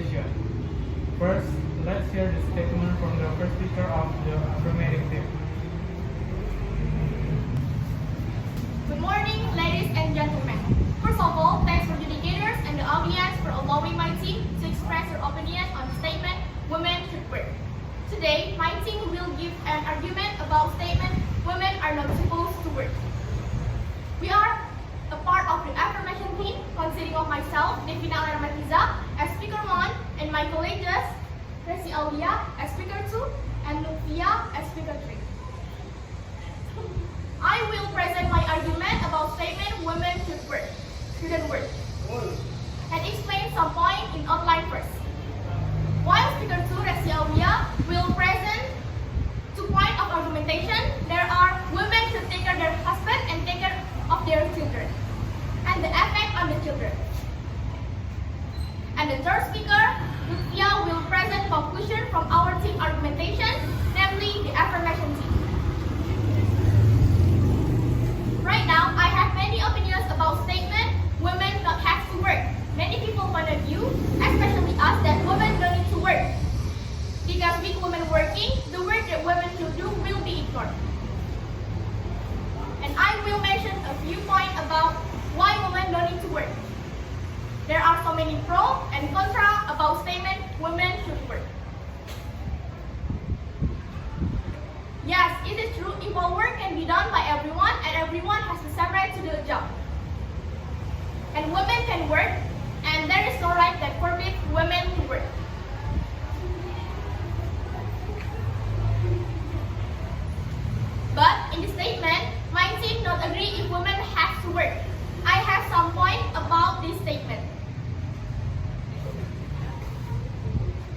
opposition. First, let's hear the statement from the first speaker of the affirmative team. Good morning, ladies and gentlemen. First of all, thanks for the educators and the audience for allowing my team to express their opinion on the statement, women should work. Today, my team will give an argument about statement, women are not supposed to work. We are a part of the affirmation team consisting of myself, Devina Alamatiza, as speaker 1, and my colleagues, Resi Aulia as speaker 2, and Nufia as speaker 3. I will present my argument about statement women shouldn't work, and explain some point in outline first. While speaker 2, Resi Aulia, will present 2 points of argumentation. There are women should take care of their husband and take care of their children, and the effect on the children. And the third speaker, Nufia, will present conclusion from our team argumentation, namely the affirmation team. Right now, I have many opinions about statement, women not have to work. Many people point of view, especially us, that women don't need to work. Because with women working, the work that women should do will be ignored. And I will mention a few points about why women don't need to work. There are so many pro and contra about statement, women should work. Yes, it is true, equal work can be done by everyone and everyone has the same right to do a job. And women can work, and there is no right that forbids women to work. But in the statement, my team not agree if women have to work. I have some point about this statement.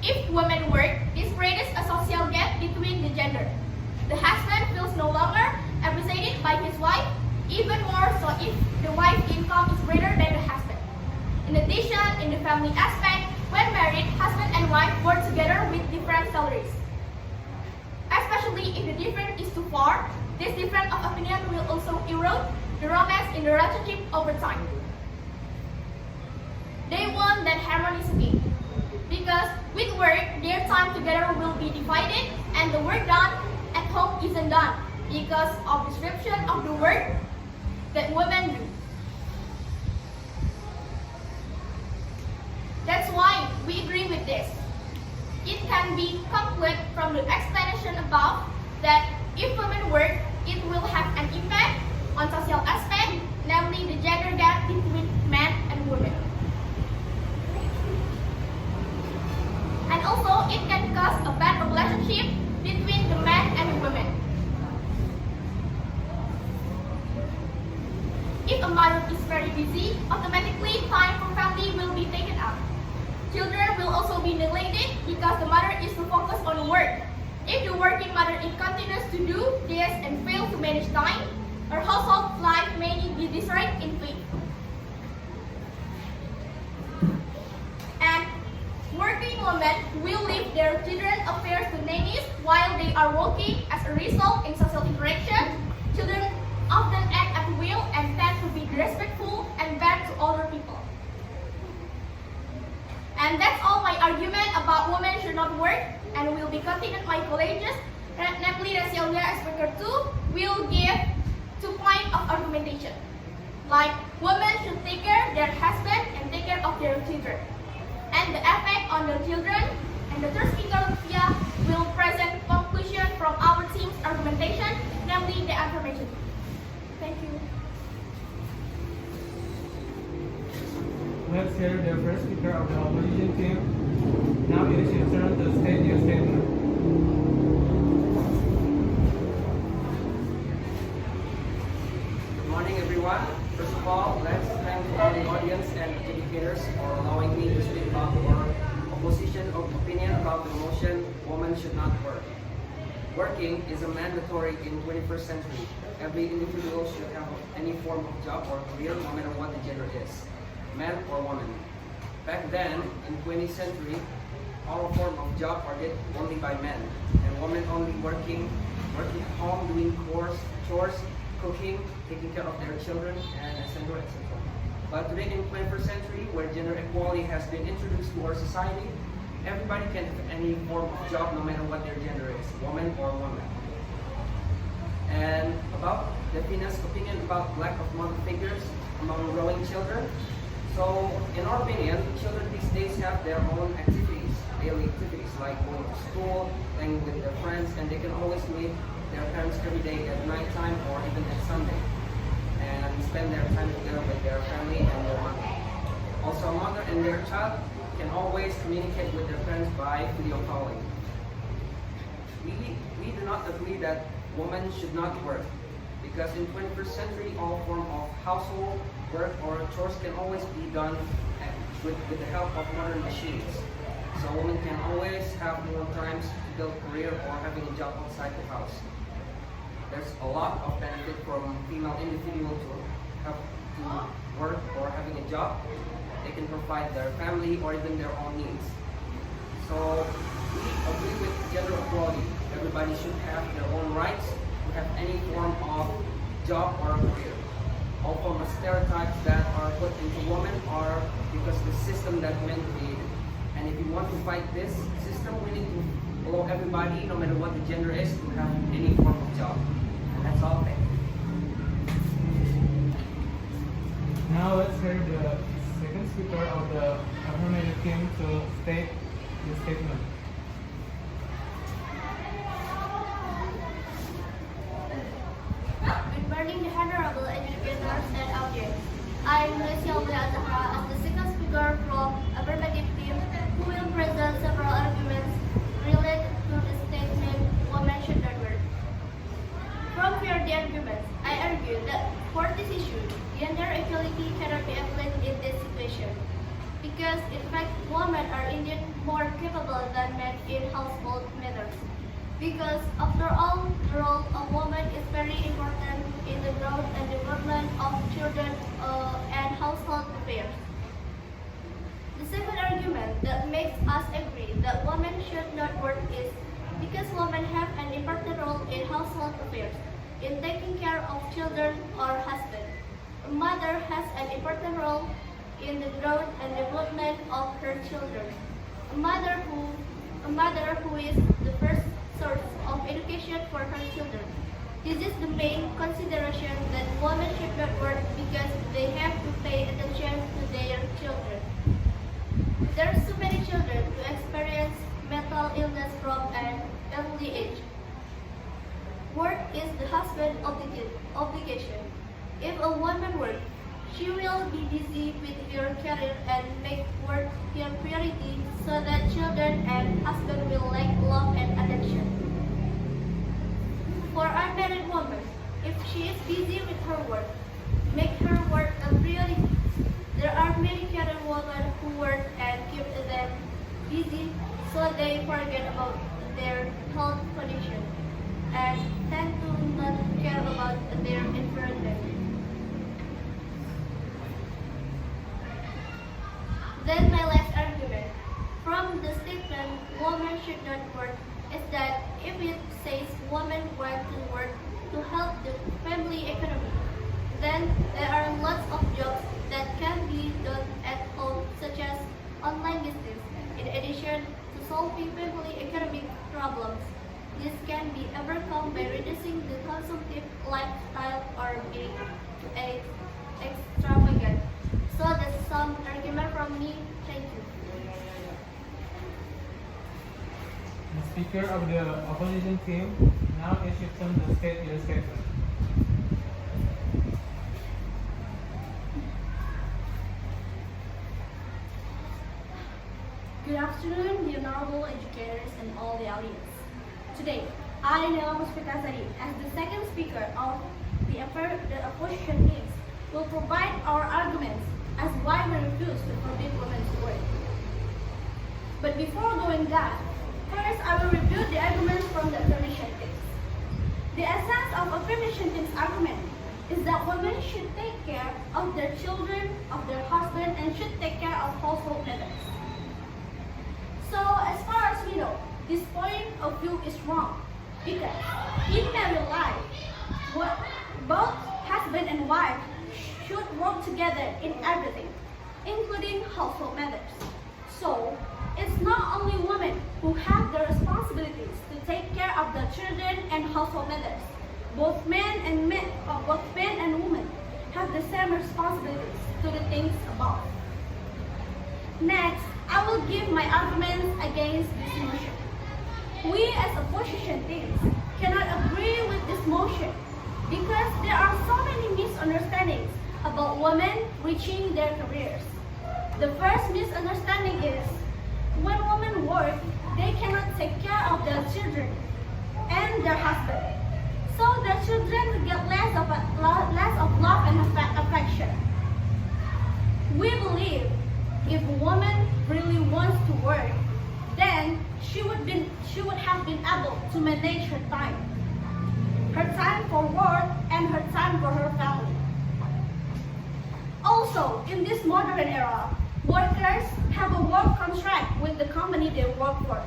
If women work, this creates a social gap between the gender. The husband feels no longer appreciated by his wife, even more so if the wife's income is greater than the husband. In addition, in the family aspect, when married, husband and wife work together with different salaries. Especially if the difference is too far, this difference of opinion will also erode the romance in the relationship over time. They want that harmonicity, because with work, their time together will be divided and the work done at home isn't done because of description of the work that women do. That's why we agree with this. It can be concluded from the explanation above that if women work, it will have an impact on social aspect, namely the gender gap between men and women. And also, it can cause a bad relationship between the men and the women. If a mother is very busy, automatically time for family will be taken up. Children will also be neglected because the mother is to focus on work. If the working mother continues to do this and fails to manage time, her household life may be destroyed in vain. And working women will leave their children's affairs to nannies while they are working. As a result, in social interaction, children often act at will and tend to be disrespectful and bad to older people. And that's all my argument about women should not work, and will be continued my colleagues, namely Resi Aulia as speaker 2, will give 2 points of argumentation. Like, women should take care of their husband and take care of their children, and the effect on the children. And the third speaker, Nufia, will present conclusion from our team's argumentation, namely the affirmation. Thank you. Let's hear the first speaker of the opposition team. Now it is your turn to state your statement. Good morning, everyone. First of all, let's thank all the audience and educators for allowing me to speak about our opposition of opinion about the motion, women should not work. Working is a mandatory in 21st century. Every individual should have any form of job or career, no matter what the gender is, man or woman. Back then, in 20th century, all form of job are did only by men, and women only working at home, doing chores, cooking, taking care of their children, and etc. etc. But today in 21st century, where gender equality has been introduced to our society, everybody can have any form of job no matter what their gender is, woman or woman. And about Delfina's opinion about lack of mother figures among growing children. So in our opinion, children these days have their own activities, daily activities like going to school, playing with their friends, and they can always meet their parents every day at nighttime or even at Sunday and spend their time together with their family and their mother. Also, a mother and their child can always communicate with their parents by video calling. We do not agree that women should not work because in 21st century, all form of household work or chores can always be done with the help of modern machines. So women can always have more times to build career or having a job outside the house. There's a lot of benefit from female individual to have to work or having a job. They can provide their family or even their own needs. So we agree with gender equality. Everybody should have their own rights to have any form of job or career. All form of stereotypes that are put into women are because the system that men created. And if you want to fight this system, we need to allow everybody, no matter what the gender is, to have any form of job. And that's all. Thank you. Now let's hear the second speaker of the affirmative team to state the statement. Good morning, the honorable educators and audience. I'm Lucia Zahra as the second speaker from affirmative team who will present several arguments related to the statement women should not work. From here the arguments, I argue that for this issue, gender equality cannot be applied in this situation because in fact women are indeed more capable than men in household matters. Because after all, the role of woman is very important in the growth and development of children and household affairs. The second argument that makes us agree that women should not work is because women have an important role in household affairs, in taking care of children or husband. A mother has an important role in the growth and development of her children. A mother who is the first source of education for her children. This is the main consideration that women should not work because they have to pay attention to their children. There are so many children who experience mental illness from an early age. Work is the husband's obligation. If a woman works, she will be busy with her career and make work her priority so that children and husband will lack love and attention. For unmarried women, if she is busy with her work, make her work a priority. There are many career women who work and keep them busy so they forget about their health condition and tend to not care about their environment. Then my last argument from the statement women should not work is that if it says women want to work to help the family economy, then there are lots of jobs that can be done at home such as online business. In addition to solving family economic problems, this can be overcome by reducing the consumptive lifestyle or being extravagant. So that's some argument from me. Thank you. The speaker of the opposition team, now it's your turn to state your statement. Good afternoon, the honorable educators and all the audience. Today, I, Nela Muspikasari, as the second speaker of the opposition teams, will provide our arguments as why we refuse to forbid women to work. But before doing that, first I will review the arguments from the affirmation teams. The essence of affirmation teams' argument is that women should take care of their children, of their husband, and should take care of household matters. So as far as we know, this point of view is wrong because in married life, both husband and wife should work work together in everything, including household matters. So, it's not only women who have the responsibilities to take care of the children and household matters. Both men and women have the same responsibilities to the things above. Next, I will give my arguments against this motion. We as opposition teams cannot agree with this motion because there are so many misunderstandings about women reaching their careers. The first misunderstanding is when women work, they cannot take care of their children and their husband. So their children will get less of love and affection. We believe if a woman really wants to work, then she would have been able to manage her time for work and her time for her family. Also, in this modern era, workers have a work contract with the company they work for.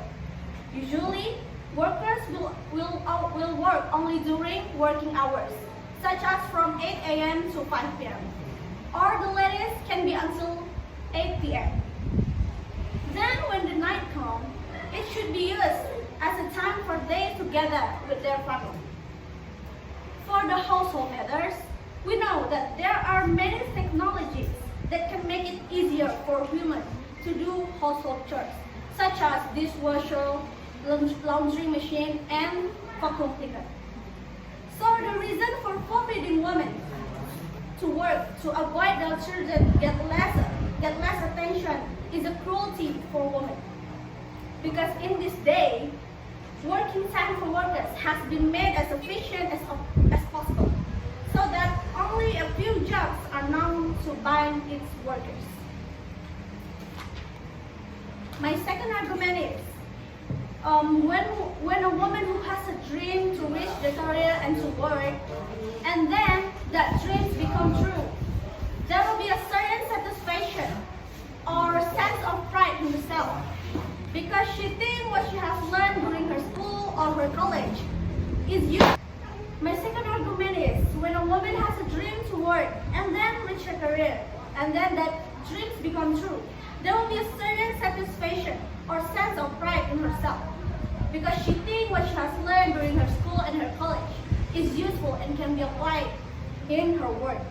Usually, workers will work only during working hours, such as from 8 a.m. to 5 p.m. Or the latest can be until 8 p.m. Then when the night comes, it should be used as a time for day together with their family. For the household matters, we know that there are many technologies that can make it easier for women to do household chores, such as dishwasher, laundry machine, and vacuum cleaner. So the reason for forbidding women to work to avoid their children get less attention is a cruelty for women. Because in this day, working time for workers has been made as efficient as possible, so that only a few jobs are known to bind its workers. My second argument is, when a woman who has a dream to reach the career and to work, and then that dreams become true, there will be a certain satisfaction or sense of pride in herself, because she thinks what she has learned during her school or her college is useful. My second argument is, when a woman has a dream to work and then reach her career, and then that dreams become true, there will be a certain satisfaction or sense of pride in herself, because she thinks what she has learned during her school and her college is useful and can be applied in her work.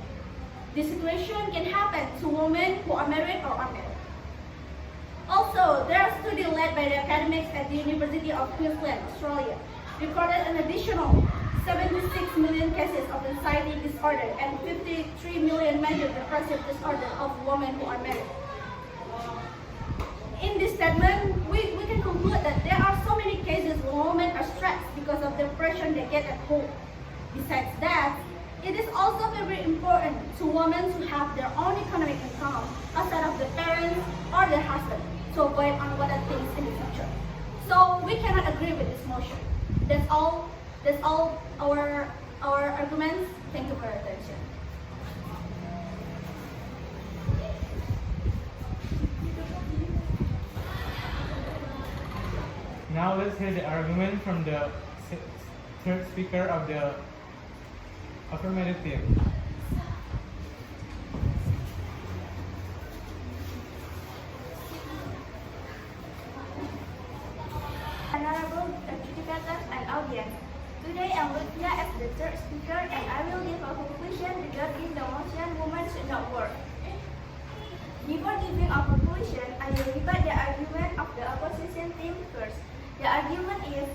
This situation can happen to women who are married or unmarried. Also, there are studies led by the academics at the University of Queensland, Australia, recorded an additional 76 million cases of anxiety disorder and 53 million major depressive disorder of women who are married. In this statement, we can conclude that there are so many cases where women are stressed because of the pressure they get at home. Besides that, it is also very important to women to have their own economic income outside of the parents or their husband to avoid unwanted things in the future. So we cannot agree with this motion. That's all our arguments. Thank you for your attention. Now let's hear the argument from the third speaker of the affirmative team. Honorable adjudicators and audience, today I'm with you as the third speaker and I will give a conclusion regarding the motion women should not work. Before giving a conclusion, I will rebut the argument of the opposition team first. The argument is,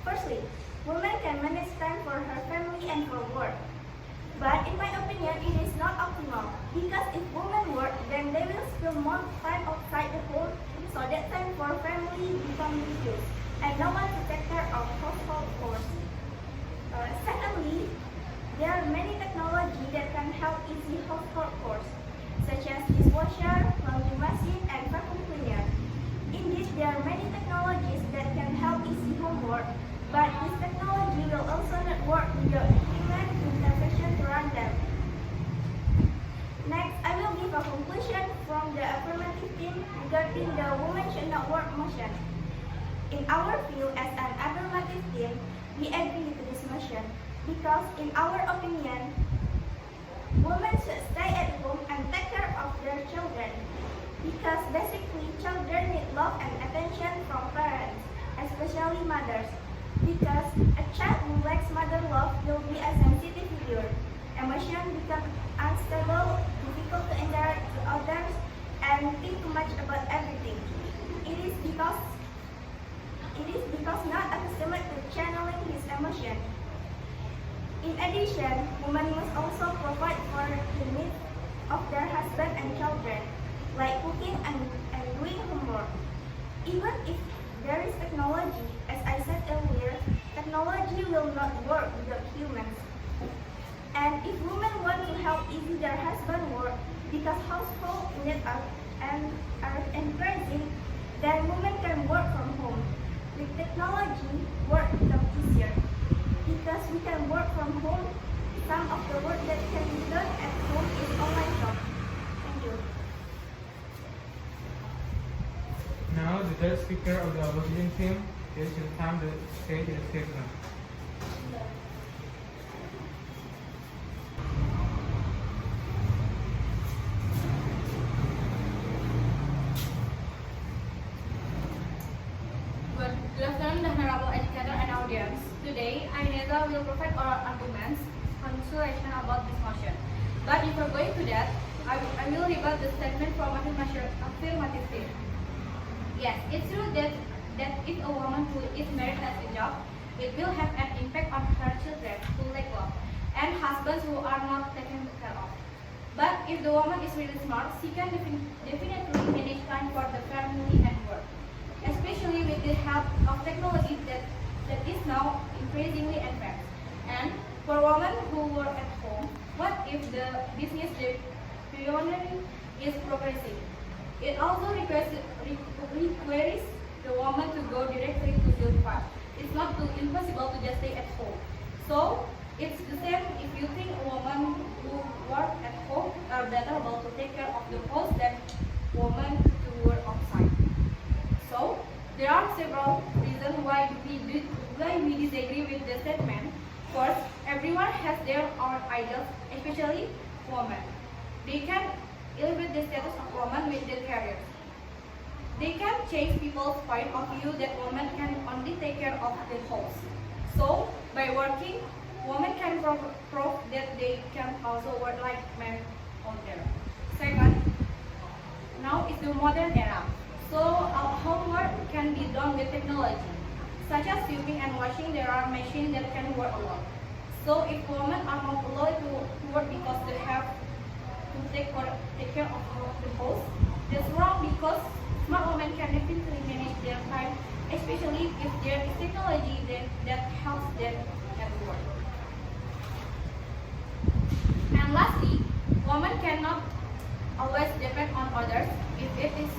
firstly, women can manage time for her family and for work. But in my opinion, it is not optimal, because if women work, then they will spend more time outside the home, so that time for family becomes reduced, and no one to take care of household chores. Secondly, there are many technologies that can help easy household chores, such as dishwasher, laundry machine, and vacuum cleaner. Indeed, there are many technologies that can help easy homework, but this technology will also not work without human intervention to run them. Next, I will give a conclusion from the affirmative team regarding the women should not work motion. In our view as an affirmative team, we agree to this motion because in our opinion, women should stay at home and become unstable, difficult to interact with others, and think too much about everything. It is because not accustomed to channeling his emotion. In addition, women must also provide for the needs of their husband and children, like cooking and doing homework. Even if there is technology, as I said earlier, technology will not work without humans. And if women want to help ease their husband work because household needs are increasing, then women can work from home. With technology, work becomes easier. Because we can work from home, some of the work that can be done at home is online job. Thank you. Now the third speaker of the opposition team is the time to state his statement. Good afternoon, honorable educator and audience. Today, I neither will provide oral arguments, consultation about this motion. But before going to that, I will rebut the statement from affirmative team. Yes, it's true that if a woman who is married has a job, it will have an impact on her children who lack love and husbands who are not taken care of. But if the woman is really smart, she can definitely manage time for the family and work, especially with the help of technology that is now increasingly advanced. And for women who work at home, what if the business pioneering is progressing? It also requires the woman to go directly to the farm. It's not too impossible to just stay at home. So it's the same if you think a woman who work at home are better able to take care of the house than women to work outside. So there are several reasons why we disagree with the statement. First, everyone has their own ideals, especially women. They can elevate the status of women with their careers. They can change people's point of view that women can only take care of the house. So, by working, women can prove that they can also work like men out there. Second, now is the modern era. So, homework can be done with technology. Such as sweeping and washing, there are machines that can work alone. So, if women are not allowed to work because they have to take care of the house, that's wrong because smart women can definitely manage their time, especially if there is technology that helps them at work. And lastly, women cannot always depend on others if it is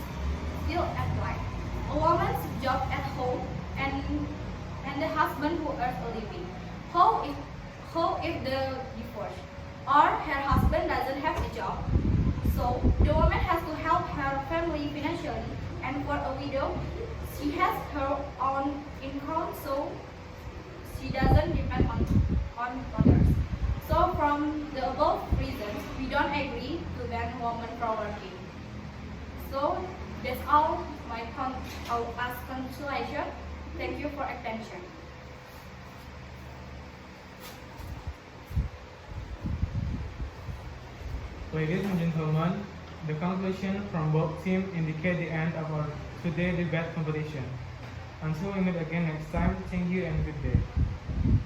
still applied. A woman's job at home and the husband who earns a living. How if the divorce or her husband doesn't have a job? So the woman has to help her family financially, and for a widow, she has her own income, so she doesn't depend on others. So from the above reasons, we don't agree to ban women from working. So that's all my as consultation. Thank you for attention. Ladies and gentlemen, the conclusion from both teams indicate the end of our today's debate competition. Until we meet again next time, thank you and good day.